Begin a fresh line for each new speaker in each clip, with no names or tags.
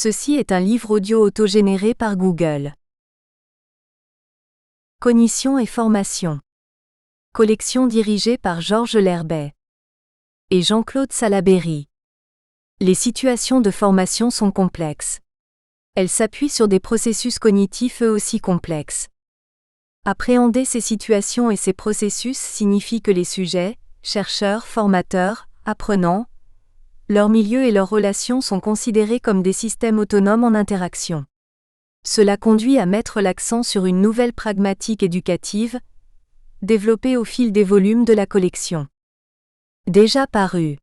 Ceci est un livre audio autogénéré par Google. Cognition et formation. Collection dirigée par Georges Lerbet et Jean-Claude Salaberry. Les situations de formation sont complexes. Elles s'appuient sur des processus cognitifs eux aussi complexes. Appréhender ces situations et ces processus signifie que les sujets, chercheurs, formateurs, apprenants, leur milieu et leurs relations sont considérés comme des systèmes autonomes en interaction. Cela conduit à mettre l'accent sur une nouvelle pragmatique éducative, développée au fil des volumes de la collection. Déjà paru.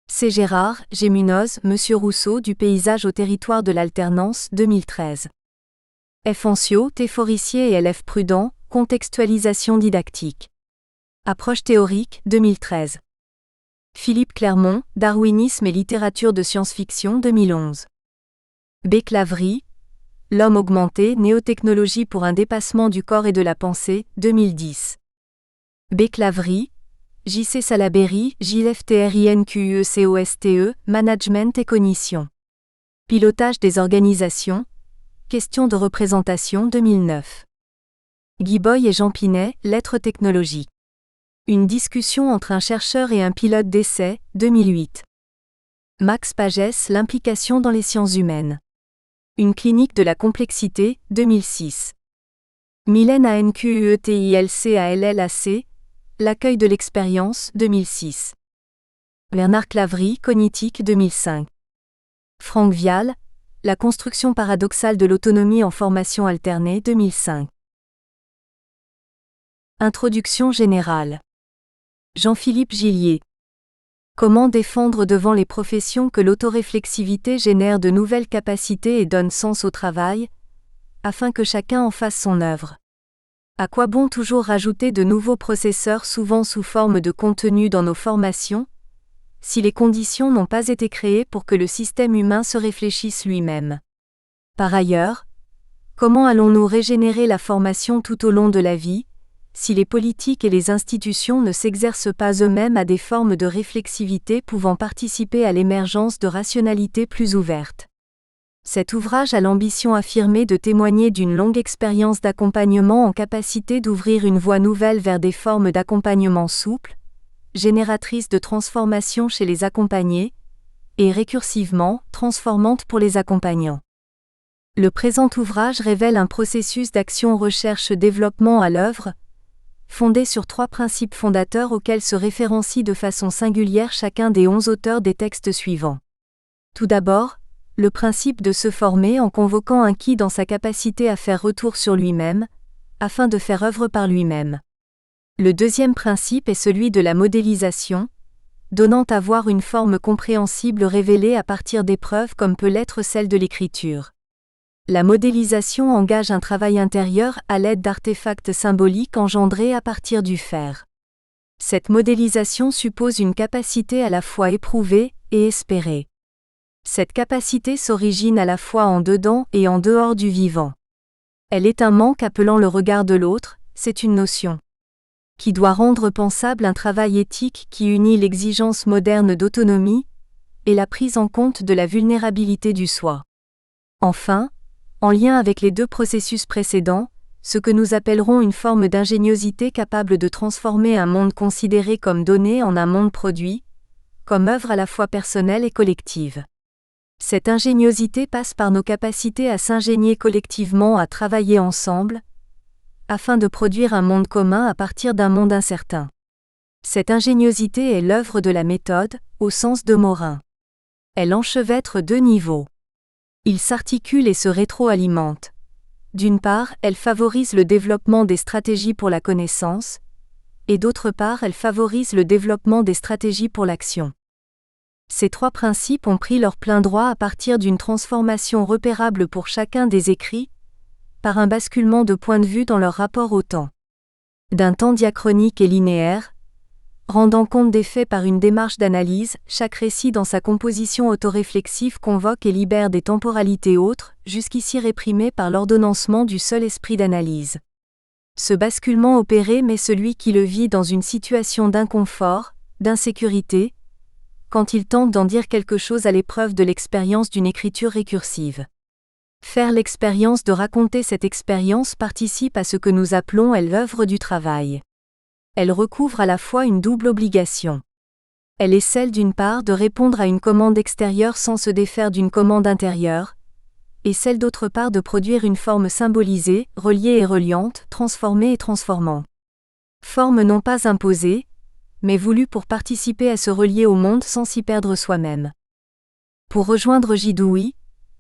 C. Gérard, G. Munoz, Monsieur Rousseau du paysage au territoire de l'alternance, 2013. F. Ancio, T. Forissier et L.F. Prudent, contextualisation didactique. Approche théorique, 2013. Philippe Clermont, Darwinisme et littérature de science-fiction, 2011. B. Claverie, L'homme augmenté, néotechnologie pour un dépassement du corps et de la pensée, 2010. B. Claverie, J.C. Salaberry, JLFTRINQUECOSTE, Management et cognition. Pilotage des organisations, question de représentation, 2009. Guy Boy et Jean Pinet, Lettres technologiques. Une discussion entre un chercheur et un pilote d'essai, 2008. Max Pagès, L'implication dans les sciences humaines. Une clinique de la complexité, 2006. Mylène ANQUETILCALLAC, L'accueil de l'expérience, 2006. Bernard Claverie, Cognitique, 2005. Franck Vial, La construction paradoxale de l'autonomie en formation alternée, 2005. Introduction générale. Jean-Philippe Gillier. Comment défendre devant les professions que l'autoréflexivité génère de nouvelles capacités et donne sens au travail, afin que chacun en fasse son œuvre. À quoi bon toujours rajouter de nouveaux processeurs souvent sous forme de contenu dans nos formations, si les conditions n'ont pas été créées pour que le système humain se réfléchisse lui-même? Par ailleurs, comment allons-nous régénérer la formation tout au long de la vie, si les politiques et les institutions ne s'exercent pas eux-mêmes à des formes de réflexivité pouvant participer à l'émergence de rationalités plus ouvertes? Cet ouvrage a l'ambition affirmée de témoigner d'une longue expérience d'accompagnement en capacité d'ouvrir une voie nouvelle vers des formes d'accompagnement souples, génératrices de transformation chez les accompagnés, et récursivement, transformantes pour les accompagnants. Le présent ouvrage révèle un processus d'action-recherche-développement à l'œuvre, fondé sur 3 principes fondateurs auxquels se référencie de façon singulière chacun des 11 auteurs des textes suivants. Tout d'abord, le principe de se former en convoquant un qui dans sa capacité à faire retour sur lui-même, afin de faire œuvre par lui-même. Le deuxième principe est celui de la modélisation, donnant à voir une forme compréhensible révélée à partir d'épreuves comme peut l'être celle de l'écriture. La modélisation engage un travail intérieur à l'aide d'artefacts symboliques engendrés à partir du faire. Cette modélisation suppose une capacité à la fois éprouvée et espérée. Cette capacité s'origine à la fois en dedans et en dehors du vivant. Elle est un manque appelant le regard de l'autre, c'est une notion qui doit rendre pensable un travail éthique qui unit l'exigence moderne d'autonomie et la prise en compte de la vulnérabilité du soi. Enfin, en lien avec les 2 processus précédents, ce que nous appellerons une forme d'ingéniosité capable de transformer un monde considéré comme donné en un monde produit, comme œuvre à la fois personnelle et collective. Cette ingéniosité passe par nos capacités à s'ingénier collectivement à travailler ensemble, afin de produire un monde commun à partir d'un monde incertain. Cette ingéniosité est l'œuvre de la méthode, au sens de Morin. Elle enchevêtre 2 niveaux. Ils s'articulent et se rétroalimentent. D'une part, elle favorise le développement des stratégies pour la connaissance, et d'autre part, elle favorise le développement des stratégies pour l'action. Ces 3 principes ont pris leur plein droit à partir d'une transformation repérable pour chacun des écrits, par un basculement de point de vue dans leur rapport au temps. D'un temps diachronique et linéaire, rendant compte des faits par une démarche d'analyse, chaque récit dans sa composition autoréflexive convoque et libère des temporalités autres, jusqu'ici réprimées par l'ordonnancement du seul esprit d'analyse. Ce basculement opéré met celui qui le vit dans une situation d'inconfort, d'insécurité, quand ils tentent d'en dire quelque chose à l'épreuve de l'expérience d'une écriture récursive. Faire l'expérience de raconter cette expérience participe à ce que nous appelons l'œuvre du travail. Elle recouvre à la fois une double obligation. Elle est celle d'une part de répondre à une commande extérieure sans se défaire d'une commande intérieure, et celle d'autre part de produire une forme symbolisée, reliée et reliante, transformée et transformant. Forme non pas imposée, mais voulue pour participer à se relier au monde sans s'y perdre soi-même. Pour rejoindre Jidouhi,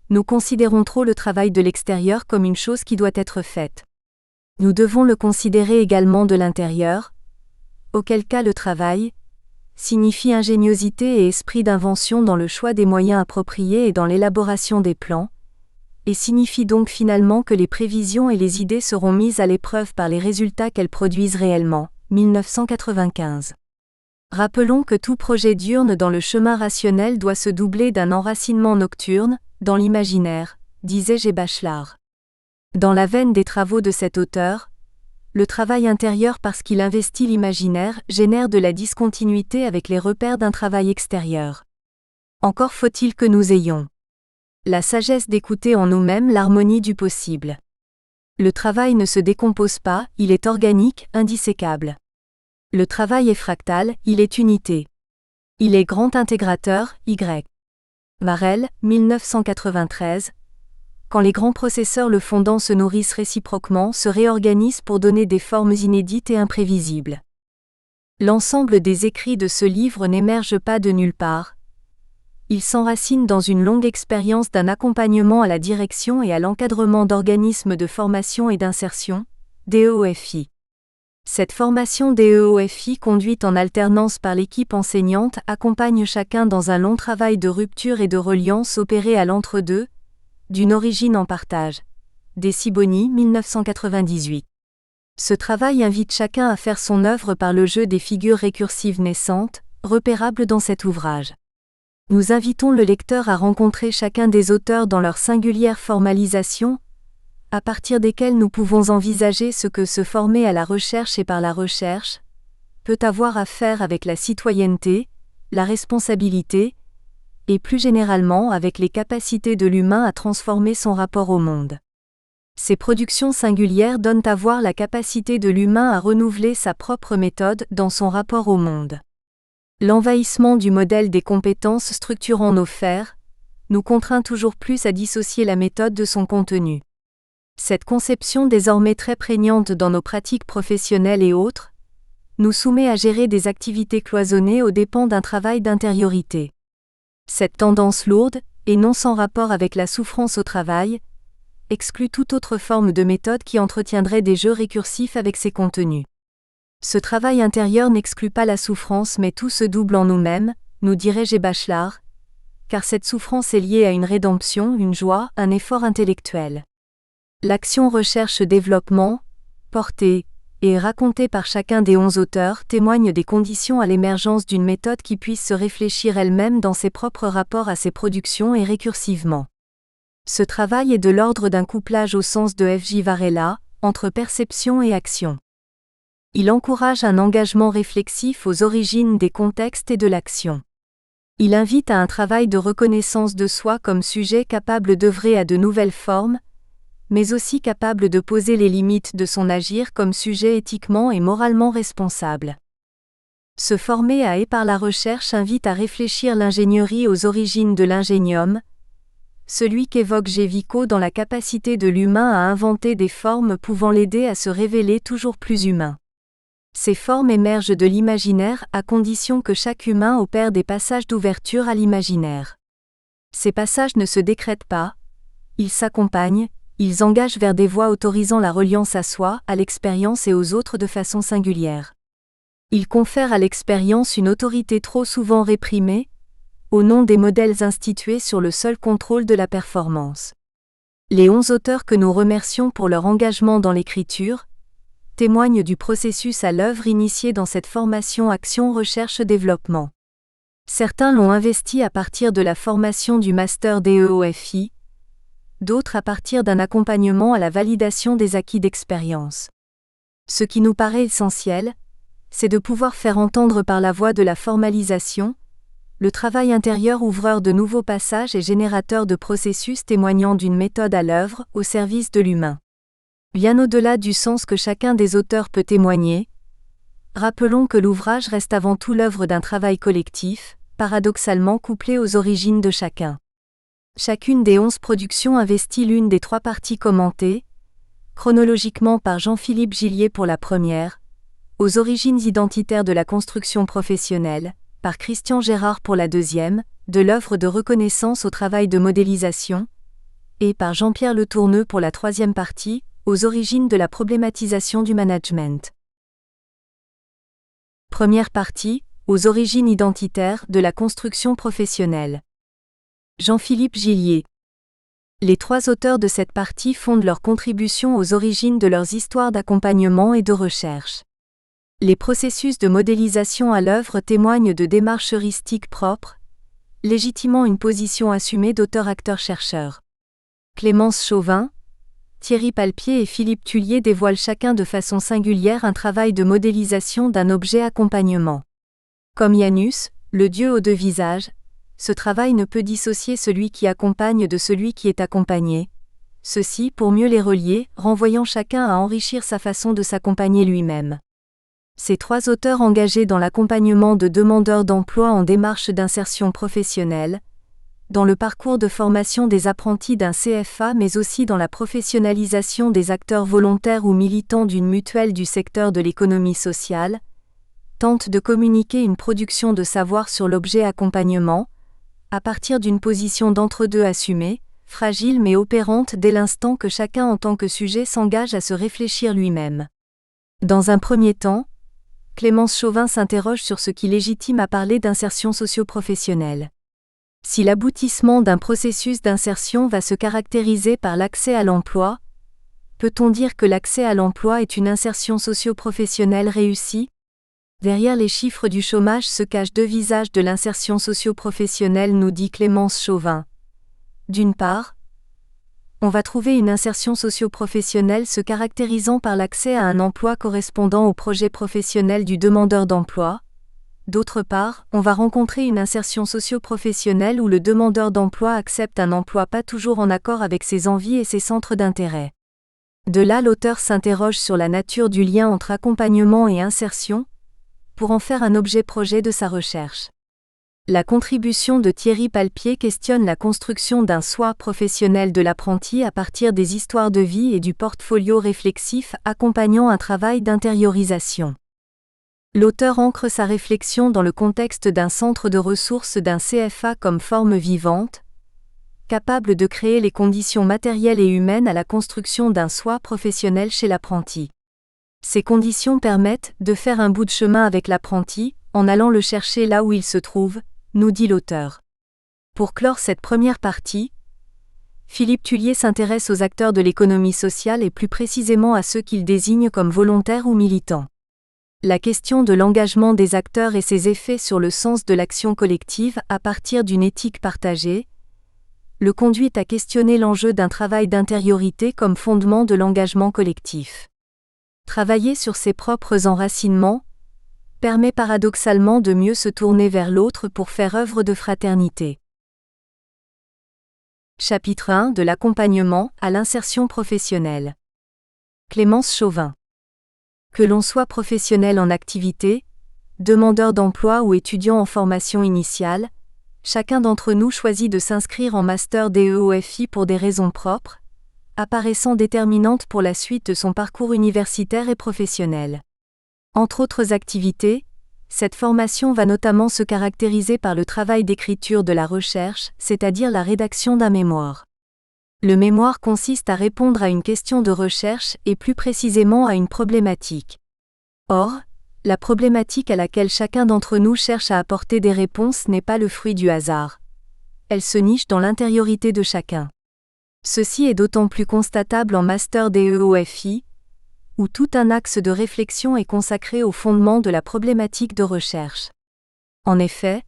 nous considérons trop le travail de l'extérieur comme une chose qui doit être faite. Nous devons le considérer également de l'intérieur, auquel cas le travail signifie ingéniosité et esprit d'invention dans le choix des moyens appropriés et dans l'élaboration des plans, et signifie donc finalement que les prévisions et les idées seront mises à l'épreuve par les résultats qu'elles produisent réellement. 1995. Rappelons que tout projet diurne dans le chemin rationnel doit se doubler d'un enracinement nocturne, dans l'imaginaire, disait G. Bachelard. Dans la veine des travaux de cet auteur, le travail intérieur parce qu'il investit l'imaginaire génère de la discontinuité avec les repères d'un travail extérieur. Encore faut-il que nous ayons la sagesse d'écouter en nous-mêmes l'harmonie du possible. Le travail ne se décompose pas, il est organique, indissécable. Le travail est fractal, il est unité. Il est grand intégrateur, Y. Marel, 1993. Quand les grands processeurs le fondant se nourrissent réciproquement, se réorganisent pour donner des formes inédites et imprévisibles. L'ensemble des écrits de ce livre n'émerge pas de nulle part. Il s'enracine dans une longue expérience d'un accompagnement à la direction et à l'encadrement d'organismes de formation et d'insertion, DEOFI. Cette formation DEOFI conduite en alternance par l'équipe enseignante accompagne chacun dans un long travail de rupture et de reliance opéré à l'entre-deux, d'une origine en partage. Desiboni, 1998. Ce travail invite chacun à faire son œuvre par le jeu des figures récursives naissantes, repérables dans cet ouvrage. Nous invitons le lecteur à rencontrer chacun des auteurs dans leur singulière formalisation, à partir desquels nous pouvons envisager ce que se former à la recherche et par la recherche peut avoir à faire avec la citoyenneté, la responsabilité, et plus généralement avec les capacités de l'humain à transformer son rapport au monde. Ces productions singulières donnent à voir la capacité de l'humain à renouveler sa propre méthode dans son rapport au monde. L'envahissement du modèle des compétences structurant nos fers nous contraint toujours plus à dissocier la méthode de son contenu. Cette conception désormais très prégnante dans nos pratiques professionnelles et autres, nous soumet à gérer des activités cloisonnées aux dépens d'un travail d'intériorité. Cette tendance lourde, et non sans rapport avec la souffrance au travail, exclut toute autre forme de méthode qui entretiendrait des jeux récursifs avec ses contenus. Ce travail intérieur n'exclut pas la souffrance mais tout se double en nous-mêmes, nous dirait G. Bachelard, car cette souffrance est liée à une rédemption, une joie, un effort intellectuel. L'action recherche-développement, portée et racontée par chacun des 11 auteurs, témoigne des conditions à l'émergence d'une méthode qui puisse se réfléchir elle-même dans ses propres rapports à ses productions et récursivement. Ce travail est de l'ordre d'un couplage au sens de F.J. Varela, entre perception et action. Il encourage un engagement réflexif aux origines des contextes et de l'action. Il invite à un travail de reconnaissance de soi comme sujet capable d'œuvrer à de nouvelles formes, mais aussi capable de poser les limites de son agir comme sujet éthiquement et moralement responsable. Se former à et par la recherche invite à réfléchir l'ingénierie aux origines de l'ingénium, celui qu'évoque G. Vico dans la capacité de l'humain à inventer des formes pouvant l'aider à se révéler toujours plus humain. Ces formes émergent de l'imaginaire à condition que chaque humain opère des passages d'ouverture à l'imaginaire. Ces passages ne se décrètent pas, ils s'accompagnent, ils engagent vers des voies autorisant la reliance à soi, à l'expérience et aux autres de façon singulière. Ils confèrent à l'expérience une autorité trop souvent réprimée, au nom des modèles institués sur le seul contrôle de la performance. Les 11 auteurs que nous remercions pour leur engagement dans l'écriture témoignent du processus à l'œuvre initié dans cette formation action-recherche-développement. Certains l'ont investi à partir de la formation du master DEOFI, d'autres à partir d'un accompagnement à la validation des acquis d'expérience. Ce qui nous paraît essentiel, c'est de pouvoir faire entendre par la voie de la formalisation, le travail intérieur ouvreur de nouveaux passages et générateur de processus témoignant d'une méthode à l'œuvre au service de l'humain. Bien au-delà du sens que chacun des auteurs peut témoigner, rappelons que l'ouvrage reste avant tout l'œuvre d'un travail collectif, paradoxalement couplé aux origines de chacun. Chacune des 11 productions investit l'une des 3 parties commentées, chronologiquement par Jean-Philippe Gillier pour la première, aux origines identitaires de la construction professionnelle, par Christian Gérard pour la deuxième, de l'œuvre de reconnaissance au travail de modélisation, et par Jean-Pierre Letourneux pour la troisième partie, aux origines de la problématisation du management. Première partie, aux origines identitaires de la construction professionnelle. Jean-Philippe Gillier. Les 3 auteurs de cette partie fondent leur contribution aux origines de leurs histoires d'accompagnement et de recherche. Les processus de modélisation à l'œuvre témoignent de démarches heuristiques propres, légitimant une position assumée d'auteur-acteur-chercheur. Clémence Chauvin, Thierry Palpier et Philippe Tullier dévoilent chacun de façon singulière un travail de modélisation d'un objet accompagnement. Comme Janus, le dieu aux 2 visages, ce travail ne peut dissocier celui qui accompagne de celui qui est accompagné, ceci pour mieux les relier, renvoyant chacun à enrichir sa façon de s'accompagner lui-même. Ces 3 auteurs engagés dans l'accompagnement de demandeurs d'emploi en démarche d'insertion professionnelle, dans le parcours de formation des apprentis d'un CFA mais aussi dans la professionnalisation des acteurs volontaires ou militants d'une mutuelle du secteur de l'économie sociale, tentent de communiquer une production de savoir sur l'objet accompagnement, à partir d'une position d'entre-deux assumée, fragile mais opérante dès l'instant que chacun en tant que sujet s'engage à se réfléchir lui-même. Dans un premier temps, Clémence Chauvin s'interroge sur ce qui légitime à parler d'insertion socio-professionnelle. Si l'aboutissement d'un processus d'insertion va se caractériser par l'accès à l'emploi, peut-on dire que l'accès à l'emploi est une insertion socio-professionnelle réussie ? Derrière les chiffres du chômage se cachent 2 visages de l'insertion socio-professionnelle, nous dit Clémence Chauvin. D'une part, on va trouver une insertion socio-professionnelle se caractérisant par l'accès à un emploi correspondant au projet professionnel du demandeur d'emploi. D'autre part, on va rencontrer une insertion socio-professionnelle où le demandeur d'emploi accepte un emploi pas toujours en accord avec ses envies et ses centres d'intérêt. De là, l'auteur s'interroge sur la nature du lien entre accompagnement et insertion, pour en faire un objet-projet de sa recherche. La contribution de Thierry Palpier questionne la construction d'un soi professionnel de l'apprenti à partir des histoires de vie et du portfolio réflexif accompagnant un travail d'intériorisation. L'auteur ancre sa réflexion dans le contexte d'un centre de ressources d'un CFA comme forme vivante, capable de créer les conditions matérielles et humaines à la construction d'un soi professionnel chez l'apprenti. Ces conditions permettent de faire un bout de chemin avec l'apprenti, en allant le chercher là où il se trouve, nous dit l'auteur. Pour clore cette première partie, Philippe Tullier s'intéresse aux acteurs de l'économie sociale et plus précisément à ceux qu'il désigne comme volontaires ou militants. La question de l'engagement des acteurs et ses effets sur le sens de l'action collective à partir d'une éthique partagée, le conduit à questionner l'enjeu d'un travail d'intériorité comme fondement de l'engagement collectif. Travailler sur ses propres enracinements permet paradoxalement de mieux se tourner vers l'autre pour faire œuvre de fraternité. Chapitre 1 de l'accompagnement à l'insertion professionnelle. Clémence Chauvin. Que l'on soit professionnel en activité, demandeur d'emploi ou étudiant en formation initiale, chacun d'entre nous choisit de s'inscrire en master DEOFI pour des raisons propres, apparaissant déterminantes pour la suite de son parcours universitaire et professionnel. Entre autres activités, cette formation va notamment se caractériser par le travail d'écriture de la recherche, c'est-à-dire la rédaction d'un mémoire. Le mémoire consiste à répondre à une question de recherche et plus précisément à une problématique. Or, la problématique à laquelle chacun d'entre nous cherche à apporter des réponses n'est pas le fruit du hasard. Elle se niche dans l'intériorité de chacun. Ceci est d'autant plus constatable en master DEOFI, où tout un axe de réflexion est consacré au fondement de la problématique de recherche. En effet,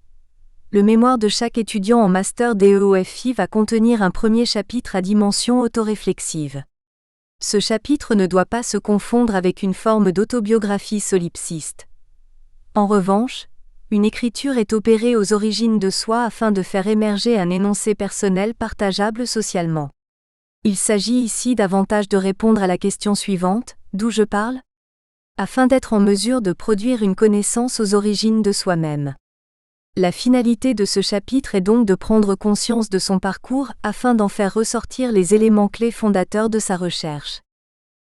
le mémoire de chaque étudiant en master DEOFI va contenir un premier chapitre à dimension autoréflexive. Ce chapitre ne doit pas se confondre avec une forme d'autobiographie solipsiste. En revanche, une écriture est opérée aux origines de soi afin de faire émerger un énoncé personnel partageable socialement. Il s'agit ici davantage de répondre à la question suivante, d'où je parle ? Afin d'être en mesure de produire une connaissance aux origines de soi-même. La finalité de ce chapitre est donc de prendre conscience de son parcours afin d'en faire ressortir les éléments clés fondateurs de sa recherche.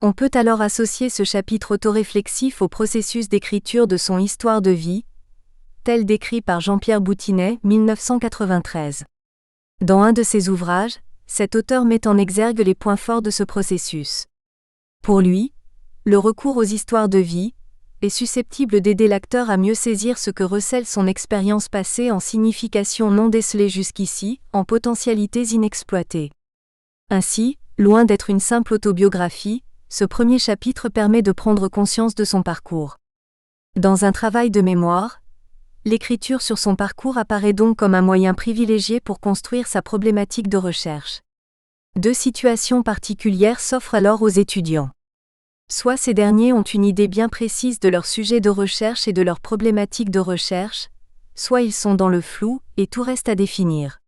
On peut alors associer ce chapitre autoréflexif au processus d'écriture de son histoire de vie, tel décrit par Jean-Pierre Boutinet, 1993. Dans un de ses ouvrages, cet auteur met en exergue les points forts de ce processus. Pour lui, le recours aux histoires de vie est susceptible d'aider l'acteur à mieux saisir ce que recèle son expérience passée en significations non décelées jusqu'ici, en potentialités inexploitées. Ainsi, loin d'être une simple autobiographie, ce premier chapitre permet de prendre conscience de son parcours. Dans un travail de mémoire, l'écriture sur son parcours apparaît donc comme un moyen privilégié pour construire sa problématique de recherche. Deux situations particulières s'offrent alors aux étudiants. Soit ces derniers ont une idée bien précise de leur sujet de recherche et de leur problématique de recherche, soit ils sont dans le flou et tout reste à définir.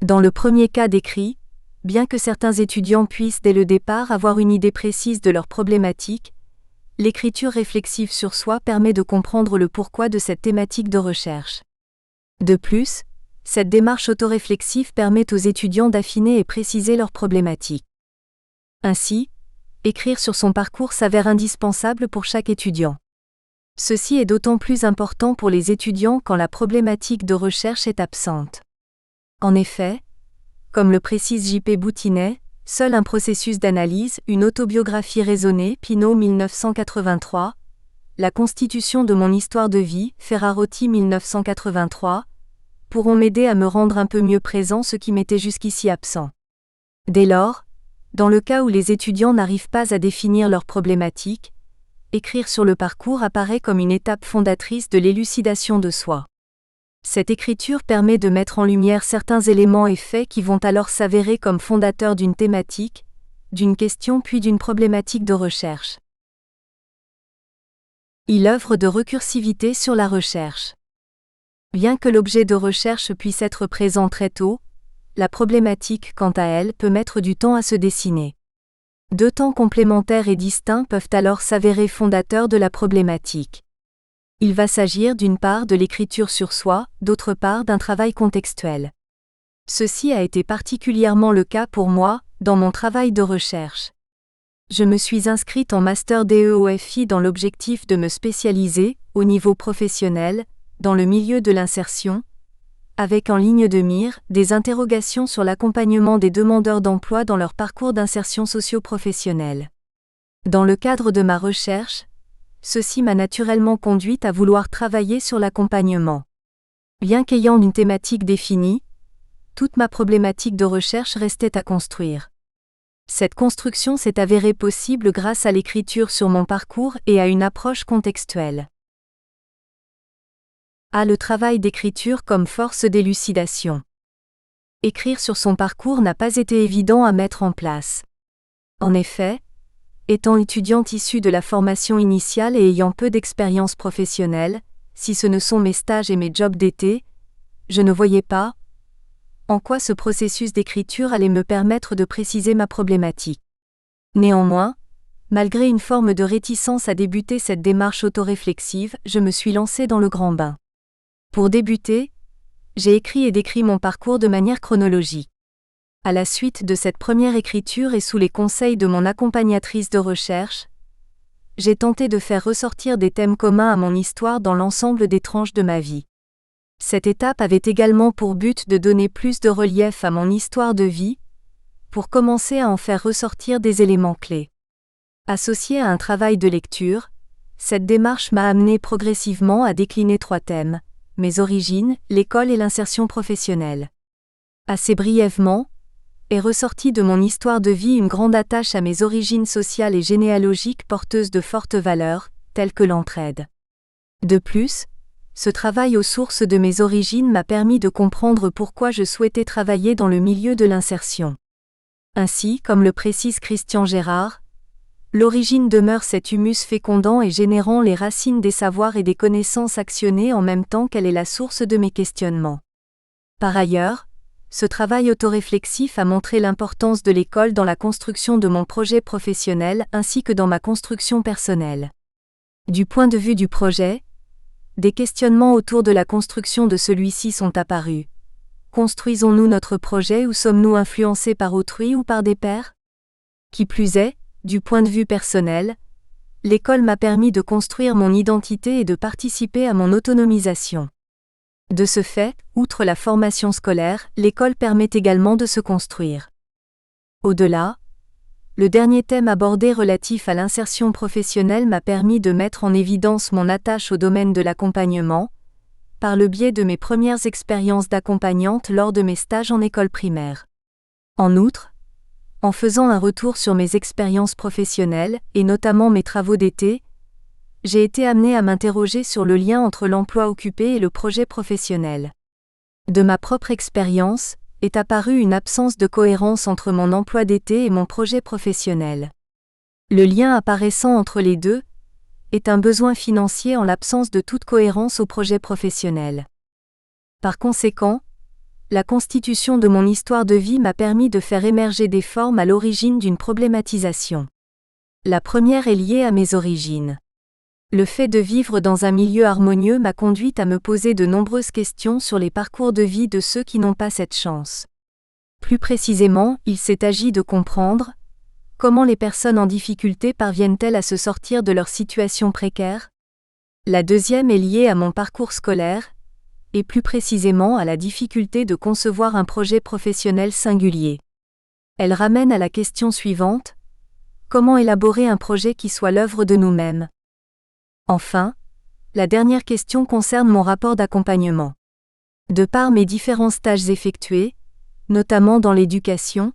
Dans le premier cas décrit, bien que certains étudiants puissent dès le départ avoir une idée précise de leur problématique, l'écriture réflexive sur soi permet de comprendre le pourquoi de cette thématique de recherche. De plus, cette démarche autoréflexive permet aux étudiants d'affiner et préciser leurs problématiques. Ainsi, écrire sur son parcours s'avère indispensable pour chaque étudiant. Ceci est d'autant plus important pour les étudiants quand la problématique de recherche est absente. En effet, comme le précise J.P. Boutinet, seul un processus d'analyse, une autobiographie raisonnée, Pinault 1983, la constitution de mon histoire de vie, Ferrarotti 1983, pourront m'aider à me rendre un peu mieux présent ce qui m'était jusqu'ici absent. Dès lors, dans le cas où les étudiants n'arrivent pas à définir leurs problématiques, écrire sur le parcours apparaît comme une étape fondatrice de l'élucidation de soi. Cette écriture permet de mettre en lumière certains éléments et faits qui vont alors s'avérer comme fondateurs d'une thématique, d'une question puis d'une problématique de recherche. Il œuvre de récursivité sur la recherche. Bien que l'objet de recherche puisse être présent très tôt, la problématique, quant à elle, peut mettre du temps à se dessiner. Deux temps complémentaires et distincts peuvent alors s'avérer fondateurs de la problématique. Il va s'agir d'une part de l'écriture sur soi, d'autre part d'un travail contextuel. Ceci a été particulièrement le cas pour moi, dans mon travail de recherche. Je me suis inscrite en Master DEOFI dans l'objectif de me spécialiser, au niveau professionnel, dans le milieu de l'insertion, avec en ligne de mire des interrogations sur l'accompagnement des demandeurs d'emploi dans leur parcours d'insertion socio-professionnelle. Dans le cadre de ma recherche, ceci m'a naturellement conduite à vouloir travailler sur l'accompagnement. Bien qu'ayant une thématique définie, toute ma problématique de recherche restait à construire. Cette construction s'est avérée possible grâce à l'écriture sur mon parcours et à une approche contextuelle. Le travail d'écriture comme force d'élucidation. Écrire sur son parcours n'a pas été évident à mettre en place. En effet, étant étudiante issue de la formation initiale et ayant peu d'expérience professionnelle, si ce ne sont mes stages et mes jobs d'été, je ne voyais pas en quoi ce processus d'écriture allait me permettre de préciser ma problématique. Néanmoins, malgré une forme de réticence à débuter cette démarche autoréflexive, je me suis lancée dans le grand bain. Pour débuter, j'ai écrit et décrit mon parcours de manière chronologique. À la suite de cette première écriture et sous les conseils de mon accompagnatrice de recherche, j'ai tenté de faire ressortir des thèmes communs à mon histoire dans l'ensemble des tranches de ma vie. Cette étape avait également pour but de donner plus de relief à mon histoire de vie, pour commencer à en faire ressortir des éléments clés. Associée à un travail de lecture, cette démarche m'a amené progressivement à décliner 3 thèmes: mes origines, l'école et l'insertion professionnelle. Assez brièvement, est ressortie de mon histoire de vie une grande attache à mes origines sociales et généalogiques porteuses de fortes valeurs, telles que l'entraide. De plus, ce travail aux sources de mes origines m'a permis de comprendre pourquoi je souhaitais travailler dans le milieu de l'insertion. Ainsi, comme le précise Christian Gérard, L'origine demeure cet humus fécondant et générant les racines des savoirs et des connaissances actionnées en même temps qu'elle est la source de mes questionnements. Par ailleurs, ce travail autoréflexif a montré l'importance de l'école dans la construction de mon projet professionnel ainsi que dans ma construction personnelle. Du point de vue du projet, des questionnements autour de la construction de celui-ci sont apparus. Construisons-nous notre projet ou sommes-nous influencés par autrui ou par des pairs ? Qui plus est, du point de vue personnel, l'école m'a permis de construire mon identité et de participer à mon autonomisation. De ce fait, outre la formation scolaire, l'école permet également de se construire. Au-delà, le dernier thème abordé relatif à l'insertion professionnelle m'a permis de mettre en évidence mon attache au domaine de l'accompagnement, par le biais de mes premières expériences d'accompagnante lors de mes stages en école primaire. En outre, en faisant un retour sur mes expériences professionnelles, et notamment mes travaux d'été, j'ai été amenée à m'interroger sur le lien entre l'emploi occupé et le projet professionnel. De ma propre expérience, est apparue une absence de cohérence entre mon emploi d'été et mon projet professionnel. Le lien apparaissant entre les deux est un besoin financier en l'absence de toute cohérence au projet professionnel. Par conséquent, la constitution de mon histoire de vie m'a permis de faire émerger des formes à l'origine d'une problématisation. La première est liée à mes origines. Le fait de vivre dans un milieu harmonieux m'a conduite à me poser de nombreuses questions sur les parcours de vie de ceux qui n'ont pas cette chance. Plus précisément, il s'est agi de comprendre comment les personnes en difficulté parviennent-elles à se sortir de leur situation précaire ? La deuxième est liée à mon parcours scolaire, et plus précisément à la difficulté de concevoir un projet professionnel singulier. Elle ramène à la question suivante : comment élaborer un projet qui soit l'œuvre de nous-mêmes ? Enfin, la dernière question concerne mon rapport d'accompagnement. De par mes différents stages effectués, notamment dans l'éducation,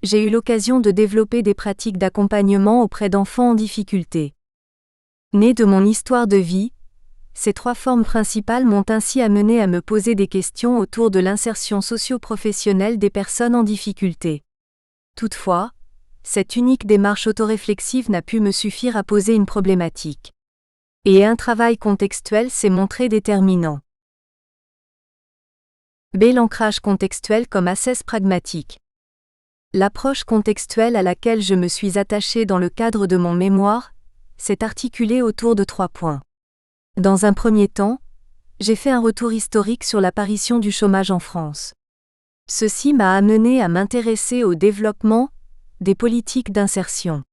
j'ai eu l'occasion de développer des pratiques d'accompagnement auprès d'enfants en difficulté. Nées de mon histoire de vie, ces trois formes principales m'ont ainsi amené à me poser des questions autour de l'insertion socio-professionnelle des personnes en difficulté. Toutefois, cette unique démarche autoréflexive n'a pu me suffire à poser une problématique. Et un travail contextuel s'est montré déterminant. B. L'ancrage contextuel comme assise pragmatique. L'approche contextuelle à laquelle je me suis attachée dans le cadre de mon mémoire s'est articulée autour de 3 points. Dans un premier temps, j'ai fait un retour historique sur l'apparition du chômage en France. Ceci m'a amené à m'intéresser au développement des politiques d'insertion.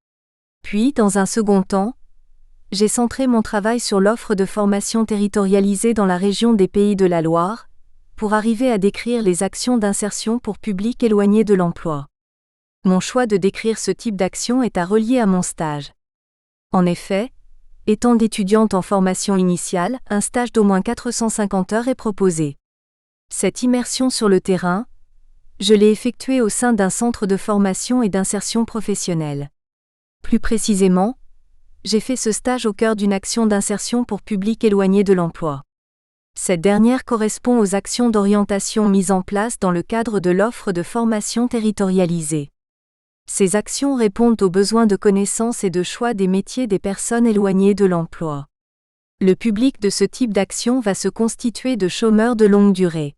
Puis, dans un second temps, j'ai centré mon travail sur l'offre de formation territorialisée dans la région des Pays de la Loire, pour arriver à décrire les actions d'insertion pour publics éloignés de l'emploi. Mon choix de décrire ce type d'action est à relier à mon stage. En effet, étant d'étudiante en formation initiale, un stage d'au moins 450 heures est proposé. Cette immersion sur le terrain, je l'ai effectuée au sein d'un centre de formation et d'insertion professionnelle. Plus précisément, j'ai fait ce stage au cœur d'une action d'insertion pour publics éloignés de l'emploi. Cette dernière correspond aux actions d'orientation mises en place dans le cadre de l'offre de formation territorialisée. Ces actions répondent aux besoins de connaissance et de choix des métiers des personnes éloignées de l'emploi. Le public de ce type d'action va se constituer de chômeurs de longue durée.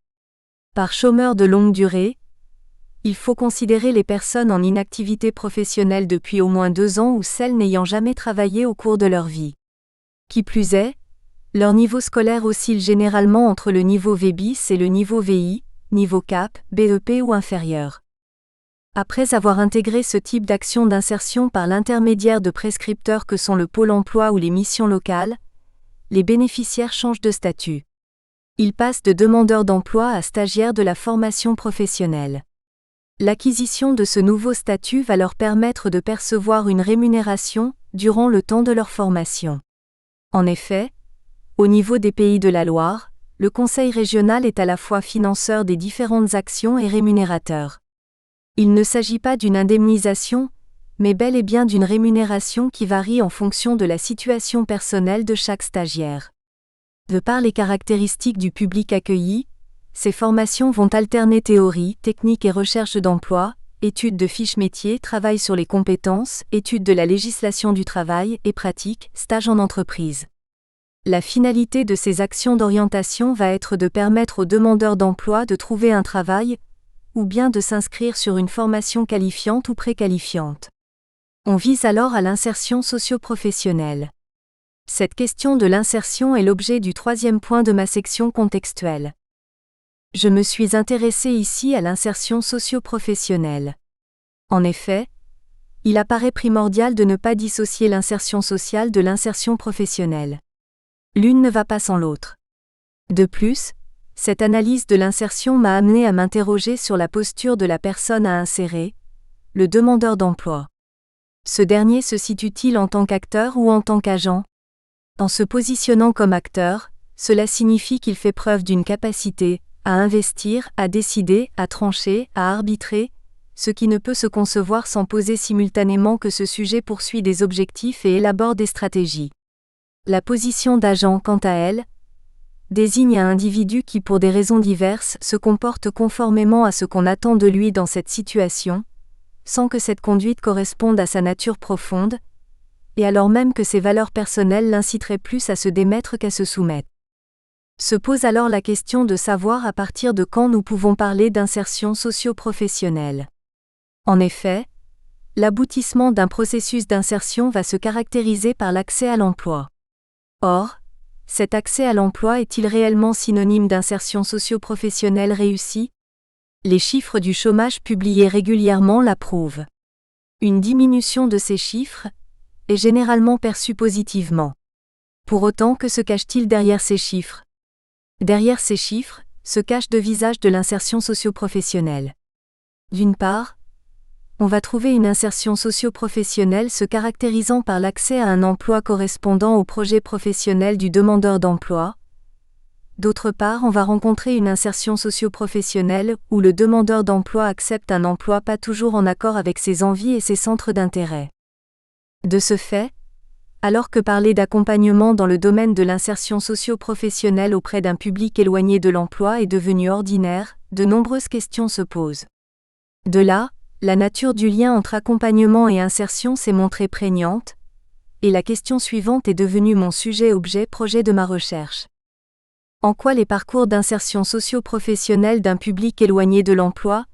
Par chômeurs de longue durée, il faut considérer les personnes en inactivité professionnelle depuis au moins 2 ans ou celles n'ayant jamais travaillé au cours de leur vie. Qui plus est, leur niveau scolaire oscille généralement entre le niveau VBIS et le niveau VI, niveau CAP, BEP ou inférieur. Après avoir intégré ce type d'action d'insertion par l'intermédiaire de prescripteurs que sont le Pôle emploi ou les missions locales, les bénéficiaires changent de statut. Ils passent de demandeurs d'emploi à stagiaires de la formation professionnelle. L'acquisition de ce nouveau statut va leur permettre de percevoir une rémunération durant le temps de leur formation. En effet, au niveau des Pays de la Loire, le Conseil régional est à la fois financeur des différentes actions et rémunérateur. Il ne s'agit pas d'une indemnisation, mais bel et bien d'une rémunération qui varie en fonction de la situation personnelle de chaque stagiaire. De par les caractéristiques du public accueilli, ces formations vont alterner théorie, technique et recherche d'emploi, étude de fiches métiers, travail sur les compétences, étude de la législation du travail et pratique, stage en entreprise. La finalité de ces actions d'orientation va être de permettre aux demandeurs d'emploi de trouver un travail, ou bien de s'inscrire sur une formation qualifiante ou préqualifiante. On vise alors à l'insertion socio-professionnelle. Cette question de l'insertion est l'objet du troisième point de ma section contextuelle. Je me suis intéressé ici à l'insertion socio-professionnelle. En effet, il apparaît primordial de ne pas dissocier l'insertion sociale de l'insertion professionnelle. L'une ne va pas sans l'autre. De plus, cette analyse de l'insertion m'a amené à m'interroger sur la posture de la personne à insérer, le demandeur d'emploi. Ce dernier se situe-t-il en tant qu'acteur ou en tant qu'agent ? En se positionnant comme acteur, cela signifie qu'il fait preuve d'une capacité à investir, à décider, à trancher, à arbitrer, ce qui ne peut se concevoir sans poser simultanément que ce sujet poursuit des objectifs et élabore des stratégies. La position d'agent, quant à elle, désigne un individu qui, pour des raisons diverses, se comporte conformément à ce qu'on attend de lui dans cette situation, sans que cette conduite corresponde à sa nature profonde, et alors même que ses valeurs personnelles l'inciteraient plus à se démettre qu'à se soumettre. Se pose alors la question de savoir à partir de quand nous pouvons parler d'insertion socio-professionnelle. En effet, l'aboutissement d'un processus d'insertion va se caractériser par l'accès à l'emploi. Or, cet accès à l'emploi est-il réellement synonyme d'insertion socio-professionnelle réussie ? Les chiffres du chômage publiés régulièrement l'approuvent. Une diminution de ces chiffres est généralement perçue positivement. Pour autant, que se cache-t-il derrière ces chiffres ? Derrière ces chiffres, se cachent deux visages de l'insertion socio-professionnelle. D'une part, on va trouver une insertion socio-professionnelle se caractérisant par l'accès à un emploi correspondant au projet professionnel du demandeur d'emploi. D'autre part, on va rencontrer une insertion socio-professionnelle où le demandeur d'emploi accepte un emploi pas toujours en accord avec ses envies et ses centres d'intérêt. De ce fait, alors que parler d'accompagnement dans le domaine de l'insertion socio-professionnelle auprès d'un public éloigné de l'emploi est devenu ordinaire, de nombreuses questions se posent. De là, la nature du lien entre accompagnement et insertion s'est montrée prégnante, et la question suivante est devenue mon sujet-objet-projet de ma recherche. En quoi les parcours d'insertion socio-professionnelle d'un public éloigné de l'emploi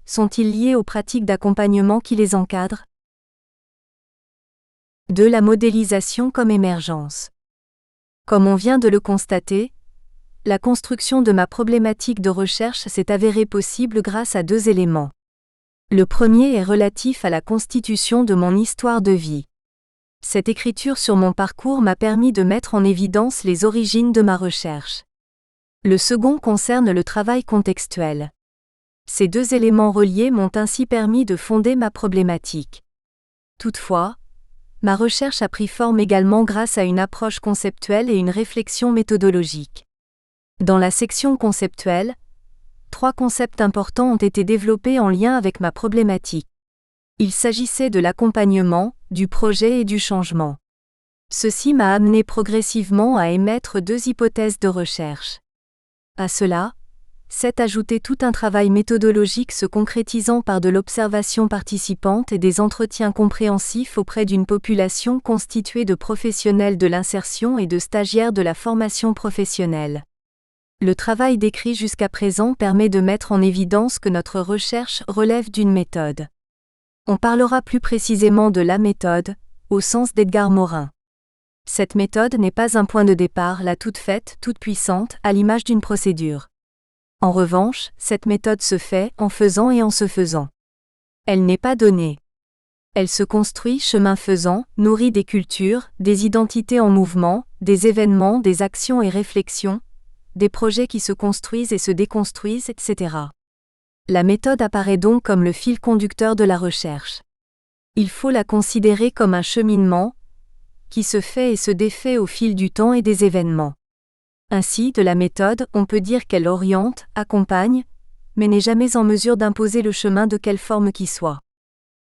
sont-ils liés aux pratiques d'accompagnement qui les encadrent ? De la modélisation comme émergence. Comme on vient de le constater, la construction de ma problématique de recherche s'est avérée possible grâce à deux éléments. Le premier est relatif à la constitution de mon histoire de vie. Cette écriture sur mon parcours m'a permis de mettre en évidence les origines de ma recherche. Le second concerne le travail contextuel. Ces deux éléments reliés m'ont ainsi permis de fonder ma problématique. Toutefois, ma recherche a pris forme également grâce à une approche conceptuelle et une réflexion méthodologique. Dans la section conceptuelle, 3 concepts importants ont été développés en lien avec ma problématique. Il s'agissait de l'accompagnement, du projet et du changement. Ceci m'a amené progressivement à émettre 2 hypothèses de recherche. À cela, s'est ajouté tout un travail méthodologique se concrétisant par de l'observation participante et des entretiens compréhensifs auprès d'une population constituée de professionnels de l'insertion et de stagiaires de la formation professionnelle. Le travail décrit jusqu'à présent permet de mettre en évidence que notre recherche relève d'une méthode. On parlera plus précisément de la méthode, au sens d'Edgar Morin. Cette méthode n'est pas un point de départ, la toute faite, toute puissante, à l'image d'une procédure. En revanche, cette méthode se fait en faisant et en se faisant. Elle n'est pas donnée. Elle se construit chemin faisant, nourrie des cultures, des identités en mouvement, des événements, des actions et réflexions, des projets qui se construisent et se déconstruisent, etc. La méthode apparaît donc comme le fil conducteur de la recherche. Il faut la considérer comme un cheminement, qui se fait et se défait au fil du temps et des événements. Ainsi, de la méthode, on peut dire qu'elle oriente, accompagne, mais n'est jamais en mesure d'imposer le chemin de quelle forme qu'il soit.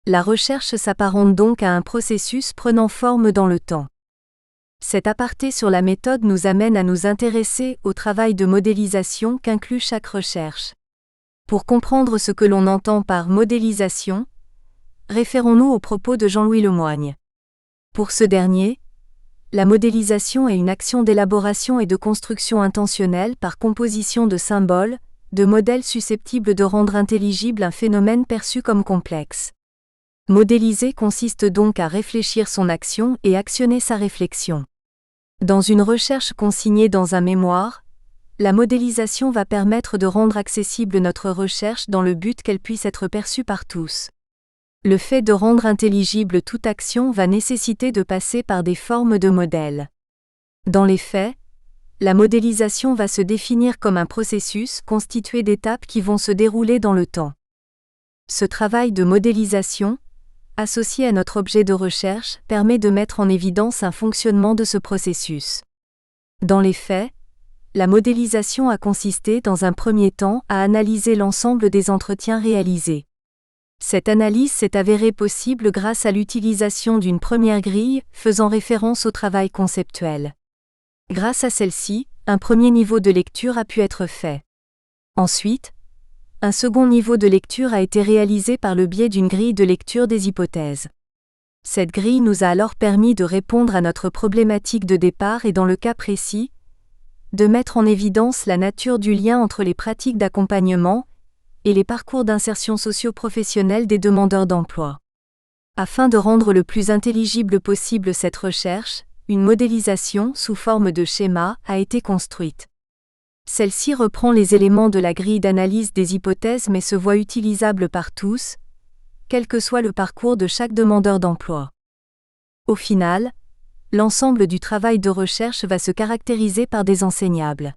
La recherche s'apparente donc à un processus prenant forme dans le temps. Cet aparté sur la méthode nous amène à nous intéresser au travail de modélisation qu'inclut chaque recherche. Pour comprendre ce que l'on entend par modélisation, référons-nous aux propos de Jean-Louis Lemoigne. Pour ce dernier, la modélisation est une action d'élaboration et de construction intentionnelle par composition de symboles, de modèles susceptibles de rendre intelligible un phénomène perçu comme complexe. Modéliser consiste donc à réfléchir son action et actionner sa réflexion. Dans une recherche consignée dans un mémoire, la modélisation va permettre de rendre accessible notre recherche dans le but qu'elle puisse être perçue par tous. Le fait de rendre intelligible toute action va nécessiter de passer par des formes de modèles. Dans les faits, la modélisation va se définir comme un processus constitué d'étapes qui vont se dérouler dans le temps. Ce travail de modélisation, associé à notre objet de recherche, permet de mettre en évidence un fonctionnement de ce processus. Dans les faits, la modélisation a consisté dans un premier temps à analyser l'ensemble des entretiens réalisés. Cette analyse s'est avérée possible grâce à l'utilisation d'une première grille faisant référence au travail conceptuel. Grâce à celle-ci, un premier niveau de lecture a pu être fait. Ensuite, un second niveau de lecture a été réalisé par le biais d'une grille de lecture des hypothèses. Cette grille nous a alors permis de répondre à notre problématique de départ et dans le cas précis, de mettre en évidence la nature du lien entre les pratiques d'accompagnement et les parcours d'insertion socio-professionnelle des demandeurs d'emploi. Afin de rendre le plus intelligible possible cette recherche, une modélisation sous forme de schéma a été construite. Celle-ci reprend les éléments de la grille d'analyse des hypothèses mais se voit utilisable par tous, quel que soit le parcours de chaque demandeur d'emploi. Au final, l'ensemble du travail de recherche va se caractériser par des enseignables.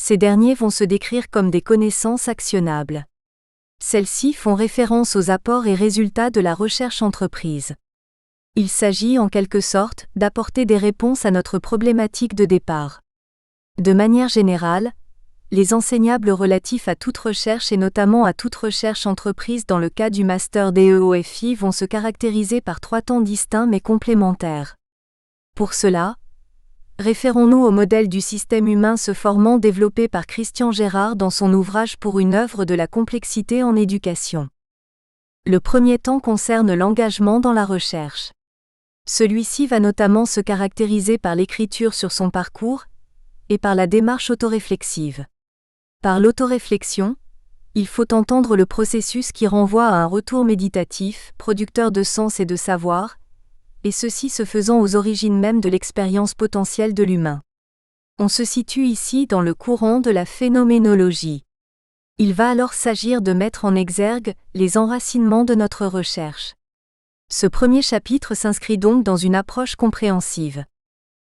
Ces derniers vont se décrire comme des connaissances actionnables. Celles-ci font référence aux apports et résultats de la recherche entreprise. Il s'agit en quelque sorte d'apporter des réponses à notre problématique de départ. De manière générale, les enseignables relatifs à toute recherche et notamment à toute recherche entreprise dans le cas du master DEOFI vont se caractériser par 3 temps distincts mais complémentaires. Pour cela, référons-nous au modèle du système humain se formant développé par Christian Gérard dans son ouvrage Pour une œuvre de la complexité en éducation. Le premier temps concerne l'engagement dans la recherche. Celui-ci va notamment se caractériser par l'écriture sur son parcours et par la démarche autoréflexive. Par l'autoréflexion, il faut entendre le processus qui renvoie à un retour méditatif, producteur de sens et de savoir, et ceci se faisant aux origines même de l'expérience potentielle de l'humain. On se situe ici dans le courant de la phénoménologie. Il va alors s'agir de mettre en exergue les enracinements de notre recherche. Ce premier chapitre s'inscrit donc dans une approche compréhensive.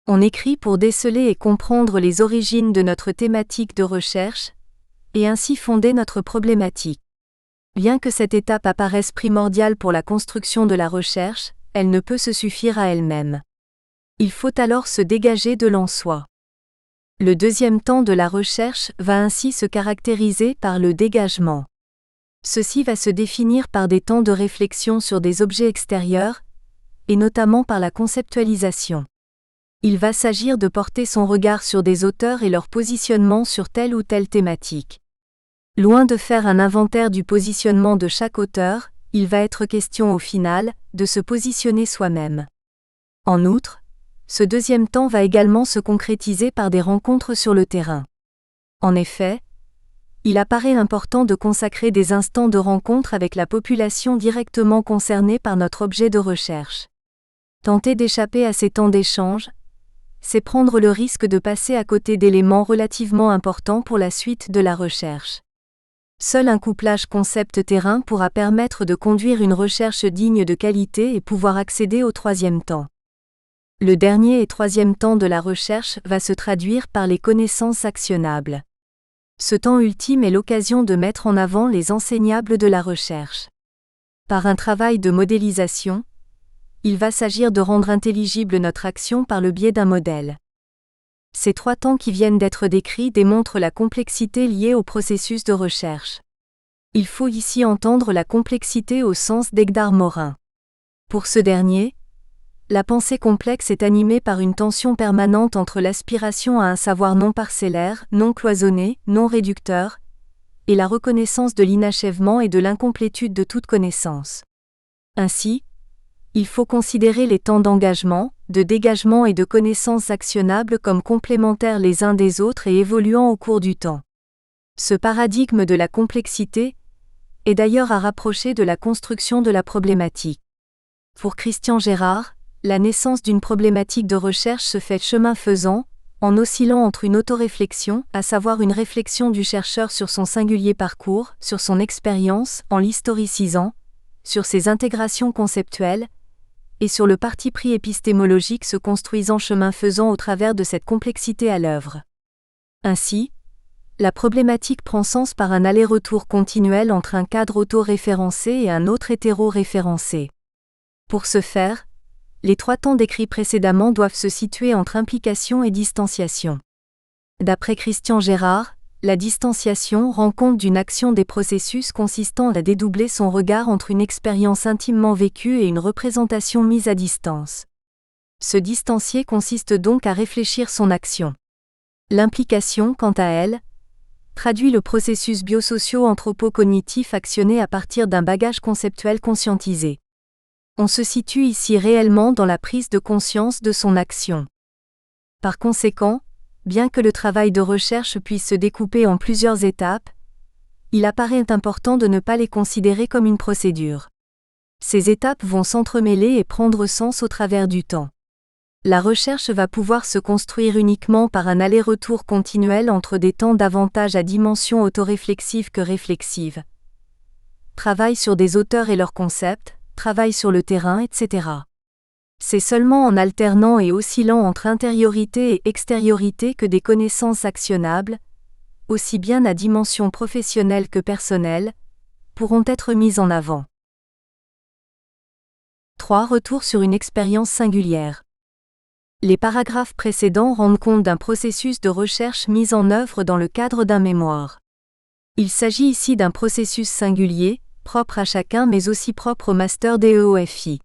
On écrit pour déceler et comprendre les origines de notre thématique de recherche, et ainsi fonder notre problématique. Bien que cette étape apparaisse primordiale pour la construction de la recherche, elle ne peut se suffire à elle-même. Il faut alors se dégager de l'en-soi. Le deuxième temps de la recherche va ainsi se caractériser par le dégagement. Ceci va se définir par des temps de réflexion sur des objets extérieurs, et notamment par la conceptualisation. Il va s'agir de porter son regard sur des auteurs et leur positionnement sur telle ou telle thématique. Loin de faire un inventaire du positionnement de chaque auteur, il va être question au final, de se positionner soi-même. En outre, ce deuxième temps va également se concrétiser par des rencontres sur le terrain. En effet, il apparaît important de consacrer des instants de rencontre avec la population directement concernée par notre objet de recherche. Tenter d'échapper à ces temps d'échange, c'est prendre le risque de passer à côté d'éléments relativement importants pour la suite de la recherche. Seul un couplage concept-terrain pourra permettre de conduire une recherche digne de qualité et pouvoir accéder au troisième temps. Le dernier et troisième temps de la recherche va se traduire par les connaissances actionnables. Ce temps ultime est l'occasion de mettre en avant les enseignables de la recherche. Par un travail de modélisation, il va s'agir de rendre intelligible notre action par le biais d'un modèle. Ces 3 temps qui viennent d'être décrits démontrent la complexité liée au processus de recherche. Il faut ici entendre la complexité au sens d'Egdard Morin. Pour ce dernier, la pensée complexe est animée par une tension permanente entre l'aspiration à un savoir non parcellaire, non cloisonné, non réducteur, et la reconnaissance de l'inachèvement et de l'incomplétude de toute connaissance. Ainsi, il faut considérer les temps d'engagement, de dégagement et de connaissances actionnables comme complémentaires les uns des autres et évoluant au cours du temps. Ce paradigme de la complexité est d'ailleurs à rapprocher de la construction de la problématique. Pour Christian Gerard, la naissance d'une problématique de recherche se fait chemin faisant, en oscillant entre une autoréflexion, à savoir une réflexion du chercheur sur son singulier parcours, sur son expérience, en l'historicisant, sur ses intégrations conceptuelles, et sur le parti pris épistémologique se construisant chemin faisant au travers de cette complexité à l'œuvre. Ainsi, la problématique prend sens par un aller-retour continuel entre un cadre auto-référencé et un autre hétéro-référencé. Pour ce faire, les trois temps décrits précédemment doivent se situer entre implication et distanciation. D'après Christian Gerard, la distanciation rend compte d'une action des processus consistant à dédoubler son regard entre une expérience intimement vécue et une représentation mise à distance. Se distancier consiste donc à réfléchir son action. L'implication, quant à elle, traduit le processus biosocio-anthropo-cognitif actionné à partir d'un bagage conceptuel conscientisé. On se situe ici réellement dans la prise de conscience de son action. Par conséquent, bien que le travail de recherche puisse se découper en plusieurs étapes, il apparaît important de ne pas les considérer comme une procédure. Ces étapes vont s'entremêler et prendre sens au travers du temps. La recherche va pouvoir se construire uniquement par un aller-retour continuel entre des temps davantage à dimension autoréflexive que réflexive. Travail sur des auteurs et leurs concepts, travail sur le terrain, etc. C'est seulement en alternant et oscillant entre intériorité et extériorité que des connaissances actionnables, aussi bien à dimension professionnelle que personnelle, pourront être mises en avant. 3. Retour sur une expérience singulière. Les paragraphes précédents rendent compte d'un processus de recherche mis en œuvre dans le cadre d'un mémoire. Il s'agit ici d'un processus singulier, propre à chacun mais aussi propre au master DEOFI.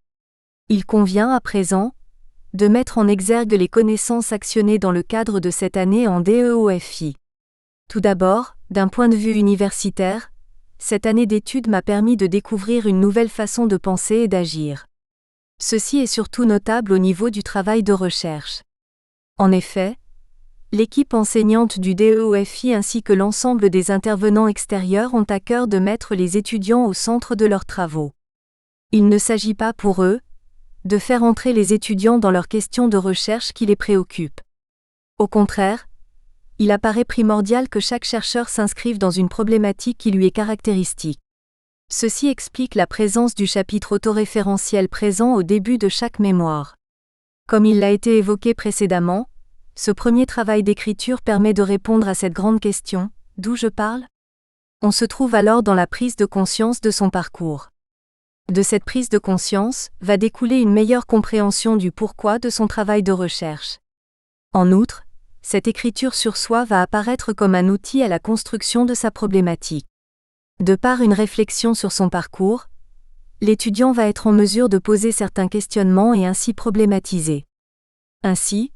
Il convient à présent de mettre en exergue les connaissances actionnées dans le cadre de cette année en DEOFI. Tout d'abord, d'un point de vue universitaire, cette année d'études m'a permis de découvrir une nouvelle façon de penser et d'agir. Ceci est surtout notable au niveau du travail de recherche. En effet, l'équipe enseignante du DEOFI ainsi que l'ensemble des intervenants extérieurs ont à cœur de mettre les étudiants au centre de leurs travaux. Il ne s'agit pas pour eux de faire entrer les étudiants dans leurs questions de recherche qui les préoccupent. Au contraire, il apparaît primordial que chaque chercheur s'inscrive dans une problématique qui lui est caractéristique. Ceci explique la présence du chapitre autoréférentiel présent au début de chaque mémoire. Comme il l'a été évoqué précédemment, ce premier travail d'écriture permet de répondre à cette grande question, d'où je parle ? On se trouve alors dans la prise de conscience de son parcours. De cette prise de conscience, va découler une meilleure compréhension du pourquoi de son travail de recherche. En outre, cette écriture sur soi va apparaître comme un outil à la construction de sa problématique. De par une réflexion sur son parcours, l'étudiant va être en mesure de poser certains questionnements et ainsi problématiser. Ainsi,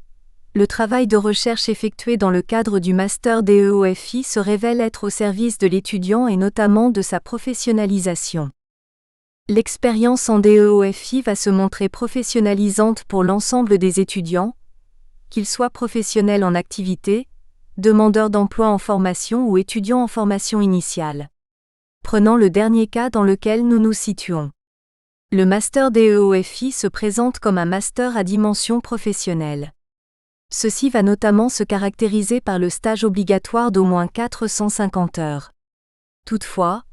le travail de recherche effectué dans le cadre du master DEOFI se révèle être au service de l'étudiant et notamment de sa professionnalisation. L'expérience en DEOFI va se montrer professionnalisante pour l'ensemble des étudiants, qu'ils soient professionnels en activité, demandeurs d'emploi en formation ou étudiants en formation initiale. Prenons le dernier cas dans lequel nous nous situons. Le master DEOFI se présente comme un master à dimension professionnelle. Ceci va notamment se caractériser par le stage obligatoire d'au moins 450 heures. Toutefois,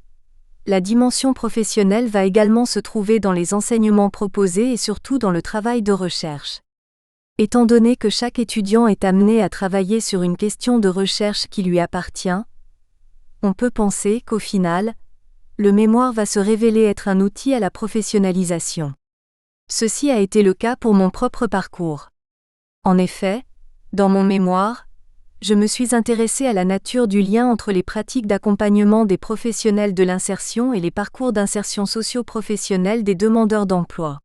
la dimension professionnelle va également se trouver dans les enseignements proposés et surtout dans le travail de recherche. Étant donné que chaque étudiant est amené à travailler sur une question de recherche qui lui appartient, on peut penser qu'au final, le mémoire va se révéler être un outil à la professionnalisation. Ceci a été le cas pour mon propre parcours. En effet, dans mon mémoire, je me suis intéressé à la nature du lien entre les pratiques d'accompagnement des professionnels de l'insertion et les parcours d'insertion socio-professionnelle des demandeurs d'emploi.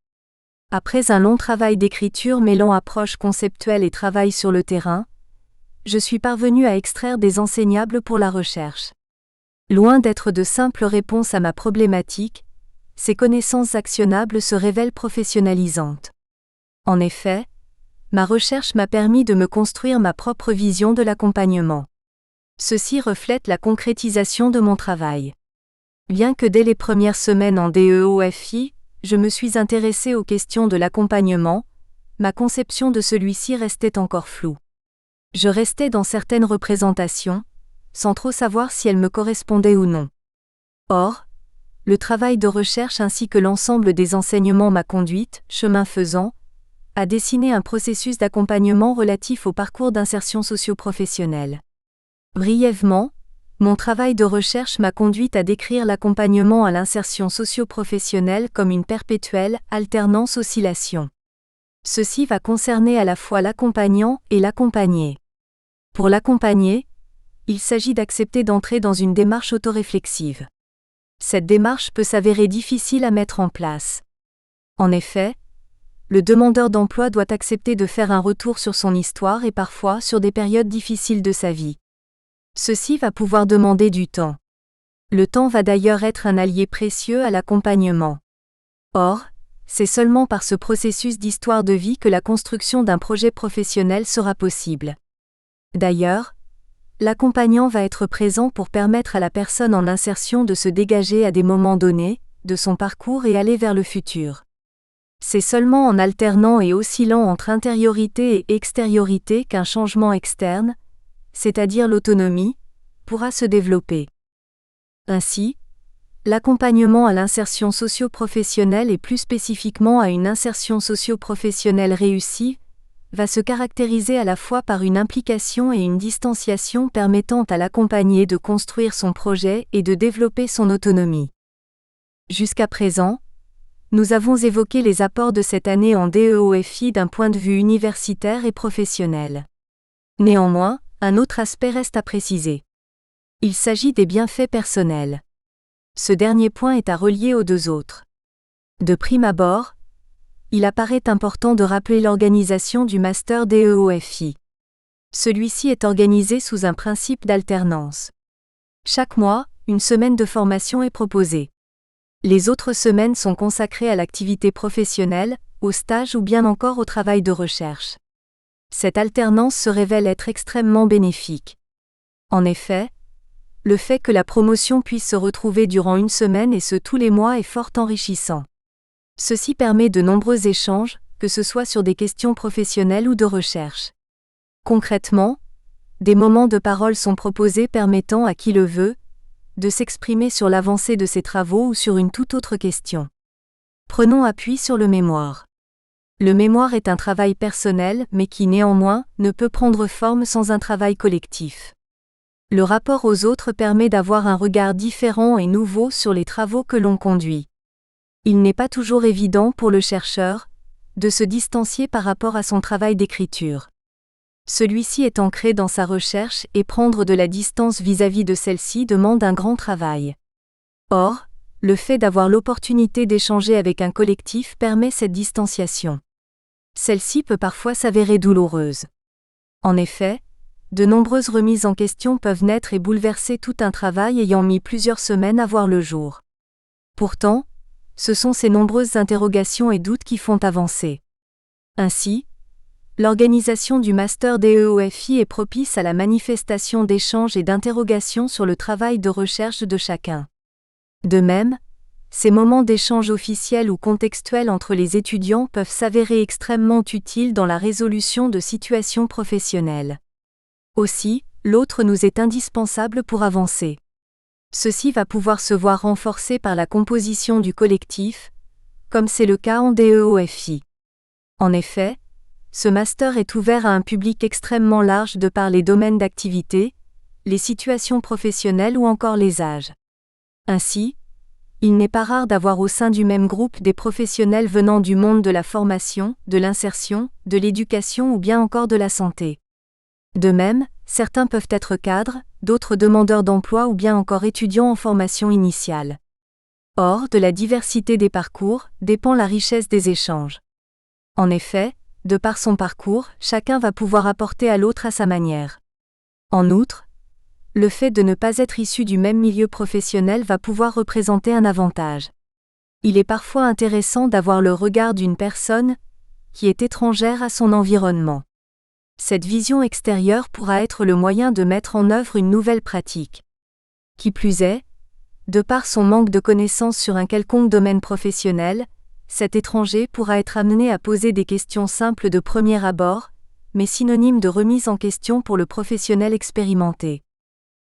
Après un long travail d'écriture mêlant approche conceptuelle et travail sur le terrain, je suis parvenu à extraire des enseignables pour la recherche. Loin d'être de simples réponses à ma problématique, ces connaissances actionnables se révèlent professionnalisantes. En effet, ma recherche m'a permis de me construire ma propre vision de l'accompagnement. Ceci reflète la concrétisation de mon travail. Bien que dès les premières semaines en DEOFI, je me suis intéressée aux questions de l'accompagnement, ma conception de celui-ci restait encore floue. Je restais dans certaines représentations, sans trop savoir si elles me correspondaient ou non. Or, le travail de recherche ainsi que l'ensemble des enseignements m'a conduite, chemin faisant, à dessiner un processus d'accompagnement relatif au parcours d'insertion socio-professionnelle. Brièvement, mon travail de recherche m'a conduite à décrire l'accompagnement à l'insertion socio-professionnelle comme une perpétuelle alternance-oscillation. Ceci va concerner à la fois l'accompagnant et l'accompagné. Pour l'accompagner, il s'agit d'accepter d'entrer dans une démarche autoréflexive. Cette démarche peut s'avérer difficile à mettre en place. En effet, le demandeur d'emploi doit accepter de faire un retour sur son histoire et parfois sur des périodes difficiles de sa vie. Ceci va pouvoir demander du temps. Le temps va d'ailleurs être un allié précieux à l'accompagnement. Or, c'est seulement par ce processus d'histoire de vie que la construction d'un projet professionnel sera possible. D'ailleurs, l'accompagnant va être présent pour permettre à la personne en insertion de se dégager à des moments donnés, de son parcours et aller vers le futur. C'est seulement en alternant et oscillant entre intériorité et extériorité qu'un changement externe, c'est-à-dire l'autonomie, pourra se développer. Ainsi, l'accompagnement à l'insertion socio-professionnelle et plus spécifiquement à une insertion socio-professionnelle réussie, va se caractériser à la fois par une implication et une distanciation permettant à l'accompagné de construire son projet et de développer son autonomie. Jusqu'à présent, nous avons évoqué les apports de cette année en DEOFI d'un point de vue universitaire et professionnel. Néanmoins, un autre aspect reste à préciser. Il s'agit des bienfaits personnels. Ce dernier point est à relier aux deux autres. De prime abord, il apparaît important de rappeler l'organisation du Master DEOFI. Celui-ci est organisé sous un principe d'alternance. Chaque mois, une semaine de formation est proposée. Les autres semaines sont consacrées à l'activité professionnelle, au stage ou bien encore au travail de recherche. Cette alternance se révèle être extrêmement bénéfique. En effet, le fait que la promotion puisse se retrouver durant une semaine et ce tous les mois est fort enrichissant. Ceci permet de nombreux échanges, que ce soit sur des questions professionnelles ou de recherche. Concrètement, des moments de parole sont proposés permettant à qui le veut, de s'exprimer sur l'avancée de ses travaux ou sur une toute autre question. Prenons appui sur le mémoire. Le mémoire est un travail personnel, mais qui néanmoins, ne peut prendre forme sans un travail collectif. Le rapport aux autres permet d'avoir un regard différent et nouveau sur les travaux que l'on conduit. Il n'est pas toujours évident pour le chercheur de se distancier par rapport à son travail d'écriture. Celui-ci est ancré dans sa recherche et prendre de la distance vis-à-vis de celle-ci demande un grand travail. Or, le fait d'avoir l'opportunité d'échanger avec un collectif permet cette distanciation. Celle-ci peut parfois s'avérer douloureuse. En effet, de nombreuses remises en question peuvent naître et bouleverser tout un travail ayant mis plusieurs semaines à voir le jour. Pourtant, ce sont ces nombreuses interrogations et doutes qui font avancer. Ainsi, l'organisation du Master DEOFI est propice à la manifestation d'échanges et d'interrogations sur le travail de recherche de chacun. De même, ces moments d'échange officiels ou contextuels entre les étudiants peuvent s'avérer extrêmement utiles dans la résolution de situations professionnelles. Aussi, l'autre nous est indispensable pour avancer. Ceci va pouvoir se voir renforcé par la composition du collectif, comme c'est le cas en DEOFI. En effet, ce master est ouvert à un public extrêmement large de par les domaines d'activité, les situations professionnelles ou encore les âges. Ainsi, il n'est pas rare d'avoir au sein du même groupe des professionnels venant du monde de la formation, de l'insertion, de l'éducation ou bien encore de la santé. De même, certains peuvent être cadres, d'autres demandeurs d'emploi ou bien encore étudiants en formation initiale. Or, de la diversité des parcours dépend la richesse des échanges. En effet, de par son parcours, chacun va pouvoir apporter à l'autre à sa manière. En outre, le fait de ne pas être issu du même milieu professionnel va pouvoir représenter un avantage. Il est parfois intéressant d'avoir le regard d'une personne qui est étrangère à son environnement. Cette vision extérieure pourra être le moyen de mettre en œuvre une nouvelle pratique. Qui plus est, de par son manque de connaissances sur un quelconque domaine professionnel, cet étranger pourra être amené à poser des questions simples de premier abord, mais synonymes de remise en question pour le professionnel expérimenté.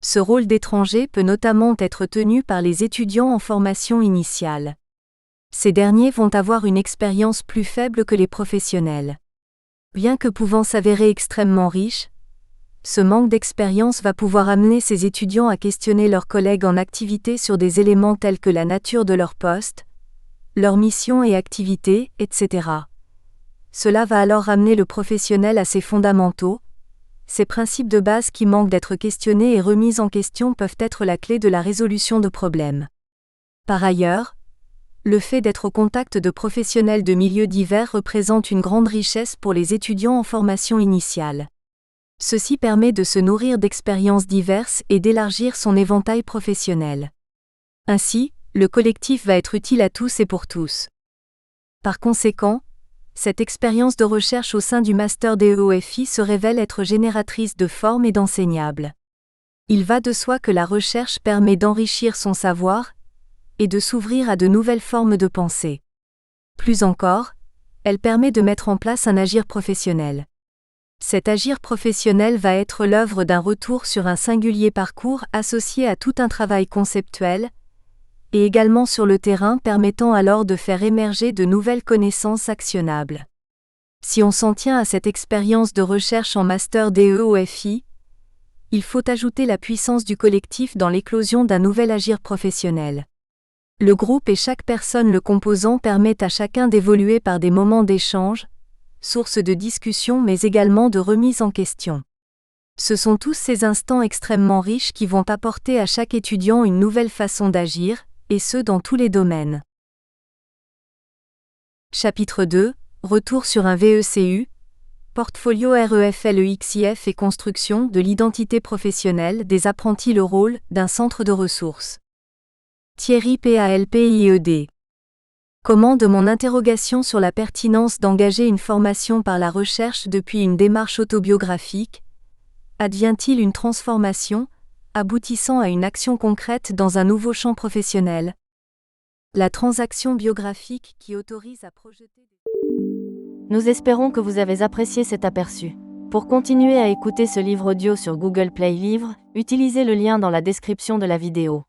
Ce rôle d'étranger peut notamment être tenu par les étudiants en formation initiale. Ces derniers vont avoir une expérience plus faible que les professionnels. Bien que pouvant s'avérer extrêmement riche, ce manque d'expérience va pouvoir amener ces étudiants à questionner leurs collègues en activité sur des éléments tels que la nature de leur poste, leur mission et activité, etc. Cela va alors ramener le professionnel à ses fondamentaux. Ces principes de base qui manquent d'être questionnés et remis en question peuvent être la clé de la résolution de problèmes. Par ailleurs, le fait d'être au contact de professionnels de milieux divers représente une grande richesse pour les étudiants en formation initiale. Ceci permet de se nourrir d'expériences diverses et d'élargir son éventail professionnel. Ainsi, le collectif va être utile à tous et pour tous. Par conséquent, cette expérience de recherche au sein du Master DEOFI se révèle être génératrice de formes et d'enseignables. Il va de soi que la recherche permet d'enrichir son savoir et de s'ouvrir à de nouvelles formes de pensée. Plus encore, elle permet de mettre en place un agir professionnel. Cet agir professionnel va être l'œuvre d'un retour sur un singulier parcours associé à tout un travail conceptuel, et également sur le terrain permettant alors de faire émerger de nouvelles connaissances actionnables. Si on s'en tient à cette expérience de recherche en Master DEOFI, il faut ajouter la puissance du collectif dans l'éclosion d'un nouvel agir professionnel. Le groupe et chaque personne le composant permettent à chacun d'évoluer par des moments d'échange, source de discussion mais également de remise en question. Ce sont tous ces instants extrêmement riches qui vont apporter à chaque étudiant une nouvelle façon d'agir, et ce dans tous les domaines. Chapitre 2, Retour sur un VECU, Portfolio REFLEXIF et construction de l'identité professionnelle des apprentis, le rôle d'un centre de ressources. Thierry PALPIED. Comment de mon interrogation sur la pertinence d'engager une formation par la recherche depuis une démarche autobiographique, advient-il une transformation, aboutissant à une action concrète dans un nouveau champ professionnel? La transaction biographique qui autorise à projeter...
Nous espérons que vous avez apprécié cet aperçu. Pour continuer à écouter ce livre audio sur Google Play Livres, utilisez le lien dans la description de la vidéo.